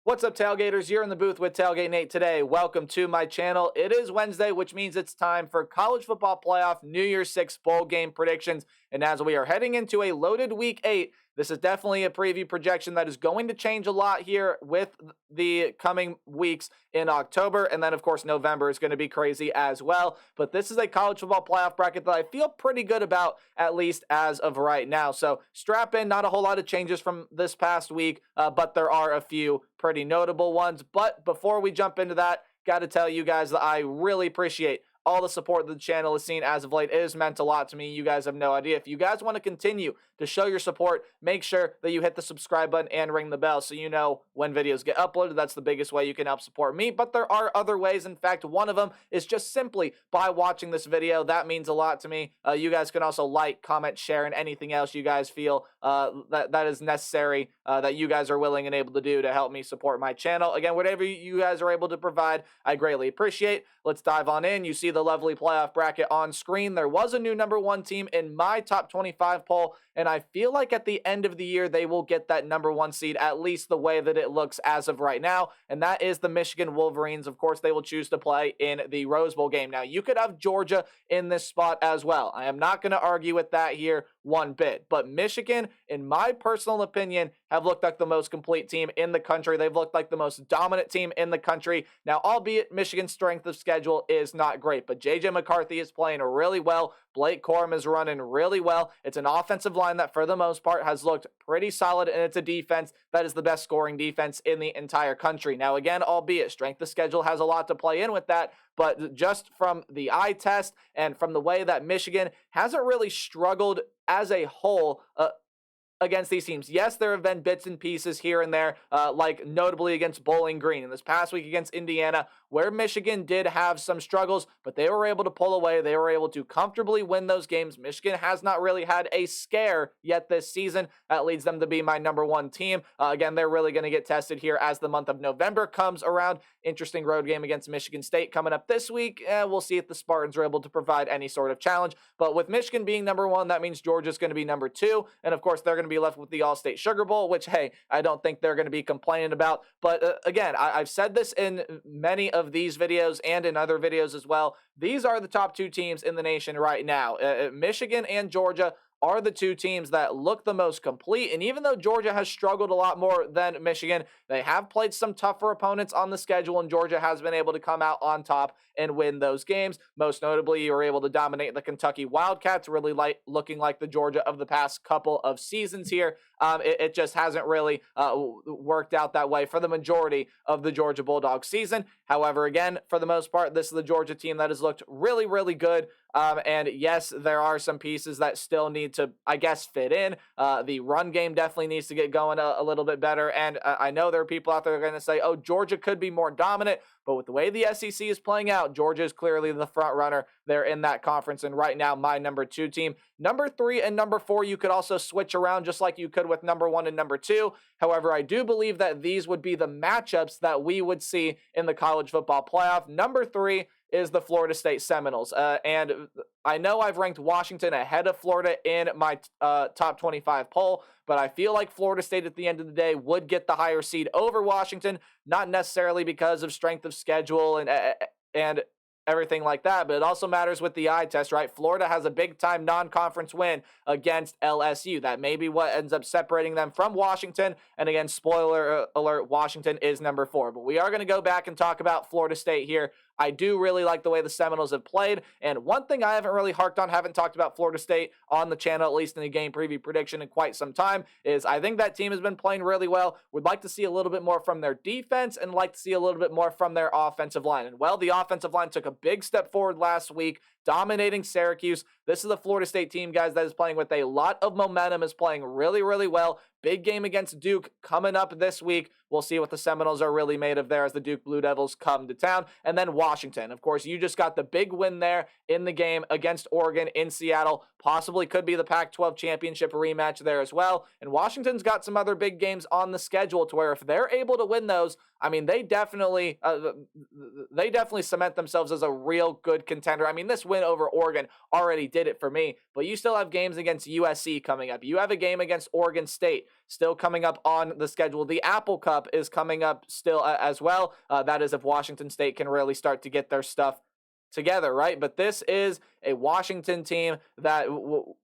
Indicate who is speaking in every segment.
Speaker 1: What's up, Tailgaters? You're in the booth with Tailgate Nate today. Welcome to my channel. It is Wednesday, which means it's time for college football playoff New Year's 6 bowl game predictions. And as we are heading into a loaded week 8, this is definitely a preview projection that is going to change a lot here with the coming weeks in October. And then, of course, November is going to be crazy as well. But this is a college football playoff bracket that I feel pretty good about, at least as of right now. So strap in, not a whole lot of changes from this past week, but there are a few pretty notable ones. But before we jump into that, got to tell you guys that I really appreciate all the support that the channel has seen as of late. It has meant a lot to me. You guys have no idea. If you guys want to continue to show your support, make sure that you hit the subscribe button and ring the bell so you know when videos get uploaded. That's the biggest way you can help support me. But there are other ways. In fact, one of them is just simply by watching this video. That means a lot to me. You guys can also like, comment, share, and anything else you guys feel that is necessary that you guys are willing and able to do to help me support my channel. Again, whatever you guys are able to provide, I greatly appreciate. Let's dive on in. You see the lovely playoff bracket on screen. There was a new number 1 team in my top 25 poll, and I feel like at the end of the year, they will get that number 1 seed, at least the way that it looks as of right now, and that is the Michigan Wolverines. Of course, they will choose to play in the Rose Bowl game. Now, you could have Georgia in this spot as well. I am not going to argue with that here one bit, but Michigan, in my personal opinion, have looked like the most complete team in the country. They've looked like the most dominant team in the country. Now, albeit Michigan's strength of schedule is not great, but J.J. McCarthy is playing really well. Blake Corum is running really well. It's an offensive line that, for the most part, has looked pretty solid, and it's a defense that is the best scoring defense in the entire country. Now, again, albeit strength of schedule has a lot to play in with that, but just from the eye test and from the way that Michigan hasn't really struggled as a whole against these teams. Yes, there have been bits and pieces here and there, like notably against Bowling Green and this past week against Indiana, where Michigan did have some struggles, but they were able to pull away. They were able to comfortably win those games. Michigan has not really had a scare yet this season. That leads them to be my number 1 team. Again, they're really going to get tested here as the month of November comes around. Interesting road game against Michigan State coming up this week. We'll see if the Spartans are able to provide any sort of challenge. But with Michigan being number 1, that means Georgia's going to be number 2. And of course, they're going to be left with the All-State Sugar Bowl, which, hey, I don't think they're going to be complaining about. But again, I've said this in many of these videos and in other videos as well. These are the top 2 teams in the nation right now. Michigan and Georgia are the 2 teams that look the most complete. And even though Georgia has struggled a lot more than Michigan, they have played some tougher opponents on the schedule, and Georgia has been able to come out on top and win those games. Most notably, you were able to dominate the Kentucky Wildcats, really looking like the Georgia of the past couple of seasons here. It just hasn't really worked out that way for the majority of the Georgia Bulldogs season. However, again, for the most part, this is the Georgia team that has looked really, really good. And yes, there are some pieces that still need to, I guess, fit in. The run game definitely needs to get going a little bit better. And I know there are people out there that are going to say, oh, Georgia could be more dominant. But with the way the SEC is playing out, Georgia is clearly the front runner there in that conference. And right now, my number 2 team. Number 3 and number 4, you could also switch around just like you could with number 1 and number 2. However, I do believe that these would be the matchups that we would see in the college football playoff. Number 3 is the Florida State Seminoles. And I know I've ranked Washington ahead of Florida in my top 25 poll, but I feel like Florida State at the end of the day would get the higher seed over Washington, not necessarily because of strength of schedule and everything like that, but it also matters with the eye test, right? Florida has a big-time non-conference win against LSU. That may be what ends up separating them from Washington, and again, spoiler alert, Washington is number 4. But we are going to go back and talk about Florida State here. I do really like the way the Seminoles have played, and one thing I haven't really harked on, haven't talked about Florida State on the channel, at least in a game preview prediction in quite some time, is I think that team has been playing really well. Would like to see a little bit more from their defense and like to see a little bit more from their offensive line. And well, the offensive line took a big step forward last week, dominating Syracuse. This is the Florida State team, guys, that is playing with a lot of momentum, is playing really, really well. Big game against Duke coming up this week. We'll see what the Seminoles are really made of there as the Duke Blue Devils come to town. And then Washington. Of course, you just got the big win there in the game against Oregon in Seattle. Possibly could be the Pac-12 championship rematch there as well. And Washington's got some other big games on the schedule to where if they're able to win those, I mean, they definitely cement themselves as a real good contender. I mean, this win win over Oregon already did it for me. But you still have games against USC coming up. You have a game against Oregon State still coming up on the schedule. The Apple Cup is coming up still as well. That is if Washington State can really start to get their stuff together, right? But this is a Washington team that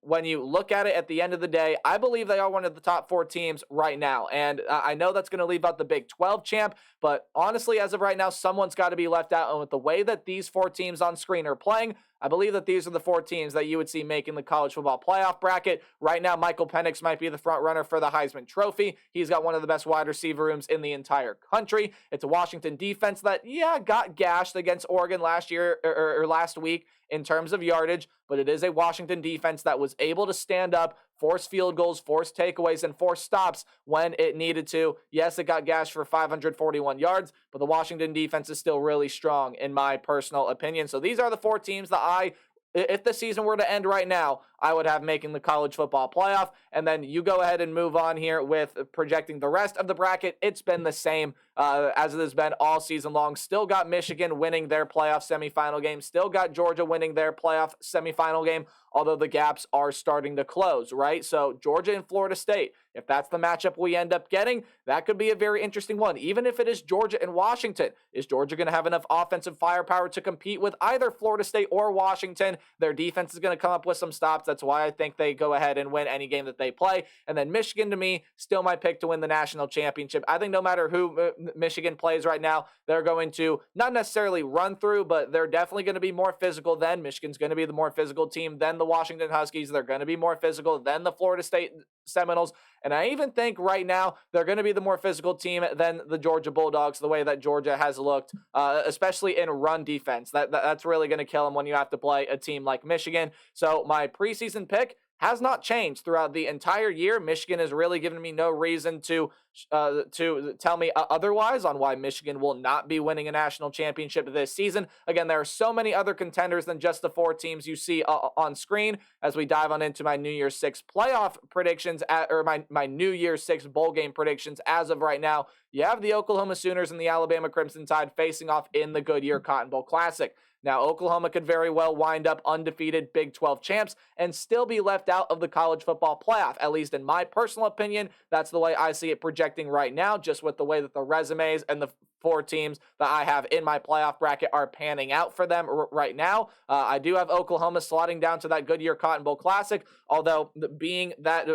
Speaker 1: when you look at it at the end of the day, I believe they are one of the top 4 teams right now. And I know that's going to leave out the Big 12 champ, but honestly, as of right now, someone's got to be left out. And with the way that these 4 teams on screen are playing, I believe that these are the 4 teams that you would see making the college football playoff bracket. Right now, Michael Penix might be the front runner for the Heisman Trophy. He's got one of the best wide receiver rooms in the entire country. It's a Washington defense that, got gashed against Oregon last year or last week in terms of yardage, but it is a Washington defense that was able to stand up, force field goals, force takeaways, and force stops when it needed to. Yes, it got gashed for 541 yards, but the Washington defense is still really strong in my personal opinion. So these are the 4 teams that if the season were to end right now, I would have making the college football playoff. And then you go ahead and move on here with projecting the rest of the bracket. It's been the same as it has been all season long. Still got Michigan winning their playoff semifinal game. Still got Georgia winning their playoff semifinal game, although the gaps are starting to close, right? So Georgia and Florida State, if that's the matchup we end up getting, that could be a very interesting one. Even if it is Georgia and Washington, is Georgia going to have enough offensive firepower to compete with either Florida State or Washington? Their defense is going to come up with some stops. That's why I think they go ahead and win any game that they play. And then Michigan, to me, still my pick to win the national championship. I think no matter who Michigan plays right now, they're going to not necessarily run through, but they're definitely going to be more physical than Michigan's going to be the more physical team than the Washington Huskies. They're going to be more physical than the Florida State Seminoles. And I even think right now they're going to be the more physical team than the Georgia Bulldogs, the way that Georgia has looked, especially in run defense. That's really going to kill them when you have to play a team like Michigan. So my preseason pick has not changed throughout the entire year. Michigan has really given me no reason to tell me otherwise on why Michigan will not be winning a national championship this season. Again, there are so many other contenders than just the 4 teams you see on screen as we dive on into my New Year's 6 playoff predictions or my New Year's 6 bowl game predictions. As of right now, you have the Oklahoma Sooners and the Alabama Crimson Tide facing off in the Goodyear Cotton Bowl Classic. Now, Oklahoma could very well wind up undefeated Big 12 champs and still be left out of the college football playoff. At least in my personal opinion, that's the way I see it projecting right now, just with the way that the resumes and the 4 teams that I have in my playoff bracket are panning out for them right now. I do have Oklahoma slotting down to that Goodyear Cotton Bowl Classic, although being that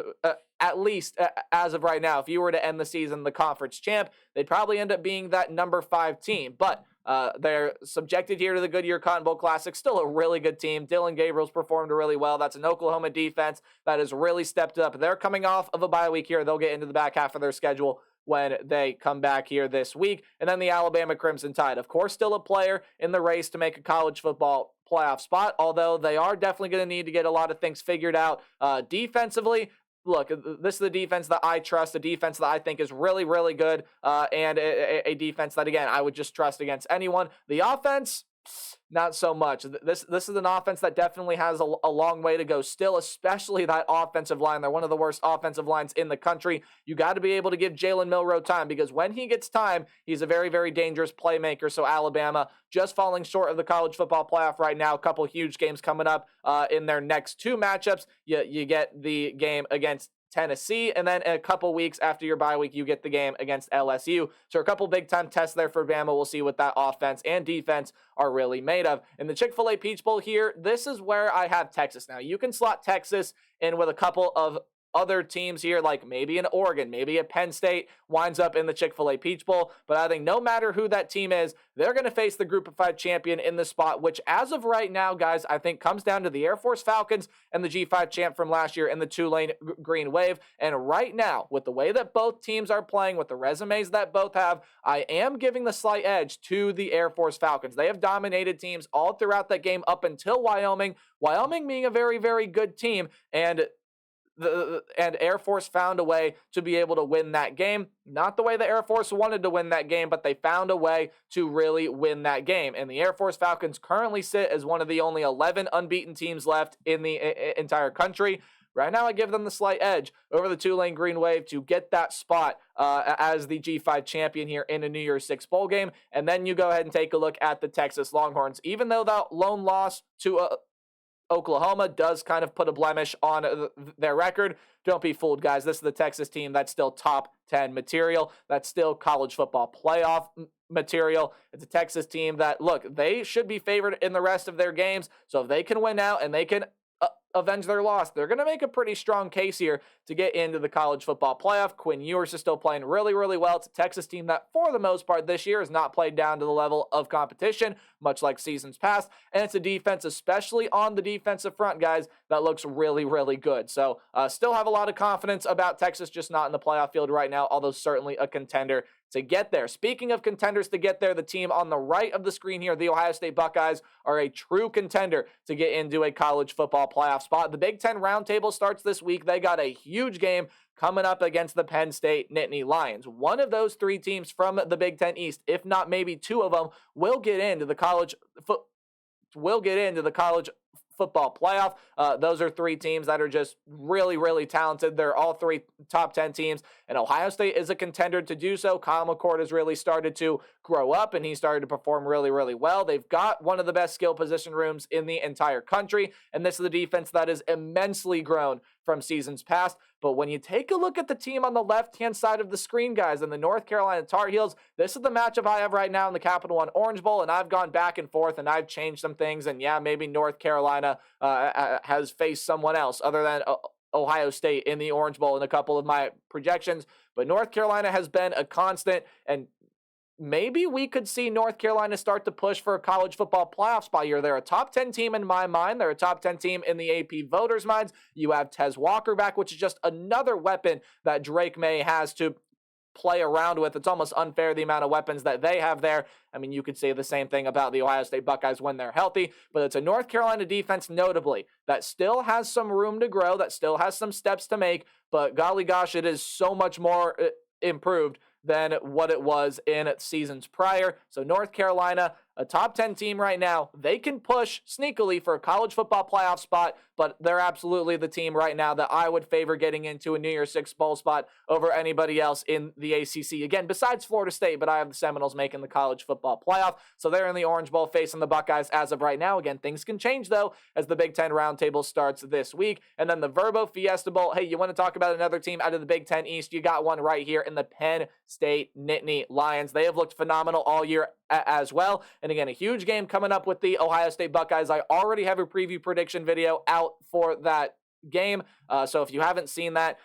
Speaker 1: at least as of right now, if you were to end the season the conference champ, they'd probably end up being that number 5 team. But they're subjected here to the Goodyear Cotton Bowl Classic. Still a really good team. Dylan Gabriel's performed really well. That's an Oklahoma defense that has really stepped up. They're coming off of a bye week here. They'll get into the back half of their schedule when they come back here this week. And then the Alabama Crimson Tide, of course, still a player in the race to make a college football playoff spot, although they are definitely going to need to get a lot of things figured out defensively. Look, this is the defense that I trust, a defense that I think is really, really good, and a defense that, again, I would just trust against anyone. The offense, not so much. This is an offense that definitely has a long way to go still, especially that offensive line. They're one of the worst offensive lines in the country. You got to be able to give Jalen Milroe time, because when he gets time, he's a very, very dangerous playmaker. So Alabama just falling short of the college football playoff right now. A couple huge games coming up in their next 2 matchups. You get the game against Tennessee, and then a couple weeks after your bye week, you get the game against LSU. So a couple big-time tests there for Bama. We'll see what that offense and defense are really made of. In the Chick-fil-A Peach Bowl here, this is where I have Texas. Now, you can slot Texas in with a couple of other teams here, like maybe an Oregon, maybe a Penn State winds up in the Chick-fil-A Peach Bowl. But I think no matter who that team is, they're going to face the Group of 5 champion in the spot, which as of right now, guys, I think comes down to the Air Force Falcons and the G5 champ from last year in the Tulane Green Wave. And right now, with the way that both teams are playing, with the resumes that both have, I am giving the slight edge to the Air Force Falcons. They have dominated teams all throughout that game up until Wyoming. Wyoming being a very, very good team, and Air Force found a way to be able to win that game. Not the way the Air Force wanted to win that game, but they found a way to really win that game. And the Air Force Falcons currently sit as one of the only 11 unbeaten teams left in the entire country. Right now, I give them the slight edge over the Tulane Green Wave to get that spot as the G5 champion here in a New Year's 6 bowl game. And then you go ahead and take a look at the Texas Longhorns. Even though that lone loss to Oklahoma does kind of put a blemish on their record. Don't be fooled, guys. This is the Texas team that's still top 10 material. That's still college football playoff material. It's a Texas team that, look, they should be favored in the rest of their games. So if they can win out and they can avenge their loss, they're going to make a pretty strong case here to get into the college football playoff. Quinn Ewers is still playing really, really well. It's a Texas team that, for the most part this year, has not played down to the level of competition, much like seasons past. And it's a defense, especially on the defensive front, guys, that looks really, really good. So still have a lot of confidence about Texas, just not in the playoff field right now, although certainly a contender to get there. Speaking of contenders to get there, the team on the right of the screen here, the Ohio State Buckeyes, are a true contender to get into a college football playoff spot. The Big Ten Roundtable starts this week. They got a huge game coming up against the Penn State Nittany Lions. One of those three teams from the Big Ten East, if not maybe two of them, will get into the college football playoff. Those are three teams that are just really, really talented. They're all three top 10 teams, and Ohio State is a contender to do so. Kyle McCord has really started to grow up, and he started to perform really, really well. They've got one of the best skill position rooms in the entire country, and this is the defense that is immensely grown from seasons past. But when you take a look at the team on the left-hand side of the screen, guys, and the North Carolina Tar Heels, this is the matchup I have right now in the Capital One Orange Bowl, and I've gone back and forth, and I've changed some things, and yeah, maybe North Carolina has faced someone else other than Ohio State in the Orange Bowl in a couple of my projections, but North Carolina has been a constant, and maybe we could see North Carolina start to push for a college football playoff spot here. They're a top 10 team in my mind. They're a top 10 team in the AP voters' minds. You have Tez Walker back, which is just another weapon that Drake May has to play around with. It's almost unfair the amount of weapons that they have there. I mean, you could say the same thing about the Ohio State Buckeyes when they're healthy, but it's a North Carolina defense, notably, that still has some room to grow, that still has some steps to make, but golly gosh, it is so much more improved than what it was in seasons prior. So North Carolina, a top 10 team right now, they can push sneakily for a college football playoff spot, but they're absolutely the team right now that I would favor getting into a New Year's Six bowl spot over anybody else in the ACC. Again, besides Florida State, but I have the Seminoles making the college football playoff. So they're in the Orange Bowl facing the Buckeyes as of right now. Again, things can change though as the Big Ten Roundtable starts this week. And then the Verbo Fiesta Bowl. Hey, you want to talk about another team out of the Big Ten East? You got one right here in the Penn State Nittany Lions. They have looked phenomenal all year as well. And again, a huge game coming up with the Ohio State Buckeyes. I already have a preview prediction video out for that game. So if you haven't seen that,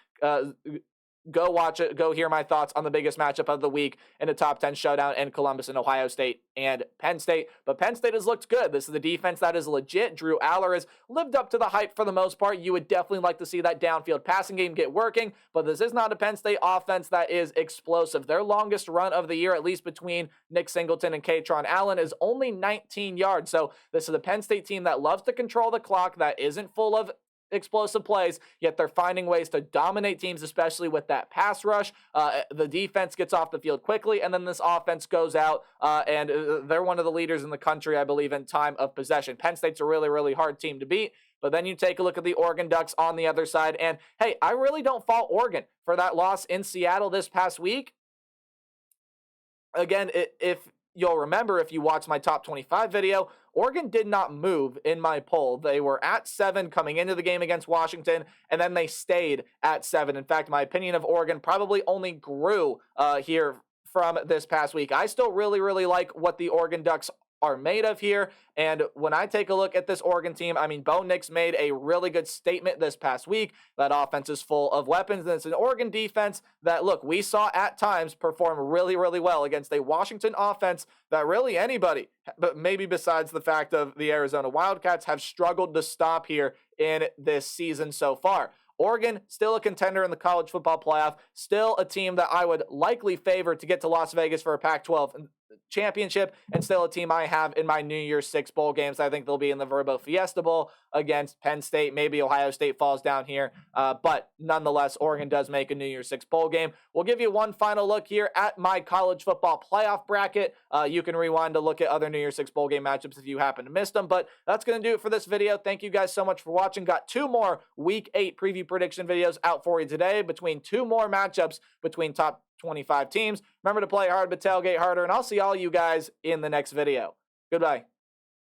Speaker 1: go watch it. Go hear my thoughts on the biggest matchup of the week in a top 10 showdown in Columbus and Ohio State and Penn State. But Penn State has looked good. This is the defense that is legit. Drew Aller has lived up to the hype for the most part. You would definitely like to see that downfield passing game get working, but this is not a Penn State offense that is explosive. Their longest run of the year, at least between Nick Singleton and Katron Allen, is only 19 yards. So this is a Penn State team that loves to control the clock, that isn't full of explosive plays, yet they're finding ways to dominate teams, especially with that pass rush. The defense gets off the field quickly, and then this offense goes out, and they're one of the leaders in the country, I believe, in time of possession. Penn State's a really, really hard team to beat, but then you take a look at the Oregon Ducks on the other side, and hey, I really don't fault Oregon for that loss in Seattle this past week. Again, if you'll remember, if you watched my top 25 video, Oregon did not move in my poll. They were at 7 coming into the game against Washington, and then they stayed at 7. In fact, my opinion of Oregon probably only grew here from this past week. I still really, really like what the Oregon Ducks are made of here. And when I take a look at this Oregon team, I mean, Bo Nix made a really good statement this past week. That offense is full of weapons. And it's an Oregon defense that, look, we saw at times perform really, really well against a Washington offense that really anybody, but maybe besides the fact of the Arizona Wildcats, have struggled to stop here in this season so far. Oregon, still a contender in the college football playoff, still a team that I would likely favor to get to Las Vegas for a Pac-12 championship, and still a team I have in my New Year's Six bowl games. I think they'll be in the Verbo Fiesta Bowl against Penn State. Maybe Ohio State falls down here, but nonetheless, Oregon does make a New Year's Six bowl game. We'll give you one final look here at my college football playoff bracket. You can rewind to look at other New Year's Six bowl game matchups if you happen to miss them, but that's going to do it for this video. Thank you guys so much for watching. Got 2 more Week 8 preview prediction videos out for you today between 2 more matchups between top 25 teams. Remember to play hard, but tailgate harder, and I'll see all you guys in the next video. Goodbye.